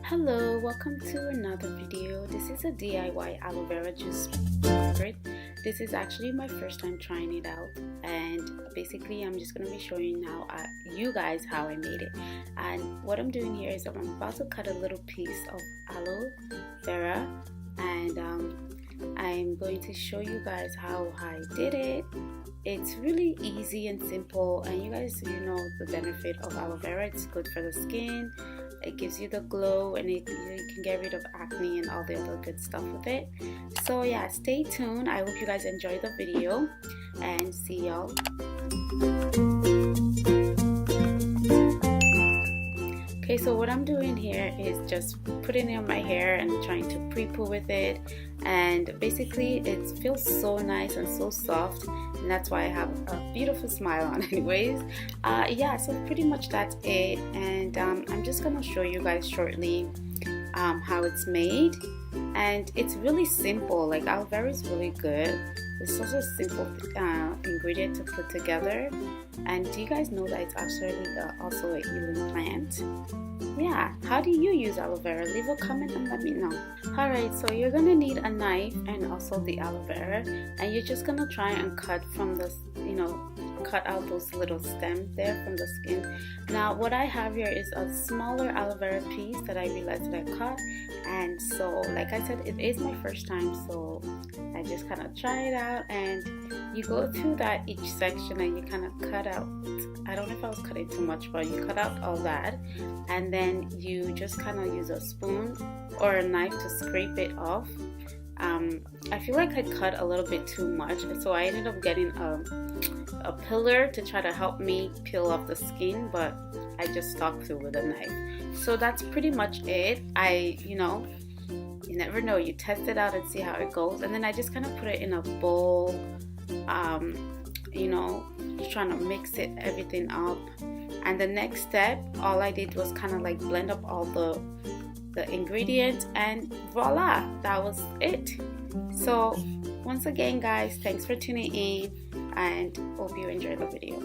Hello, welcome to another video. This is a DIY aloe vera juice spread. This is actually my first time trying it out, and basically I'm just going to be showing you guys how I made it. And what I'm doing here is I'm about to cut a little piece of aloe vera, and I'm going to show you guys how I did it. It's really easy and simple, and you guys know the benefit of aloe vera. It's good for the skin, it gives you the glow, and you can get rid of acne and all the other good stuff with it. So yeah, stay tuned. I hope you guys enjoy the video, and see y'all. Okay, so what I'm doing here is just putting it on my hair and trying to pre-poo with it, and basically it feels so nice and so soft, and that's why I have a beautiful smile on anyways. Yeah, so pretty much that's it, and I'm just gonna show you guys shortly how it's made. And it's really simple. Like, aloe vera is really good. It's such a simple ingredient to put together. And do you guys know that it's actually also a healing plant? Yeah, how do you use aloe vera? Leave a comment and let me know. Alright, so you're gonna need a knife and also the aloe vera, and you're just gonna try and cut from the, cut out those little stems there from the skin. Now what I have here is a smaller aloe vera piece that I realized that I cut, and so like I said, it is my first time, so I just kind of try it out, and you go through that each section and you kind of cut out, I don't know if I was cutting too much, but you cut out all that, and then you just kind of use a spoon or a knife to scrape it off. I feel like I cut a little bit too much, so I ended up getting a pillar to try to help me peel off the skin, but I just stuck through with a knife. So that's pretty much it. You never know, you test it out and see how it goes. And then I just kind of put it in a bowl, just trying to mix everything up. And the next step, all I did was kind of like blend up all the ingredients, and voila, that was it. So once again guys, thanks for tuning in, and hope you enjoy the video.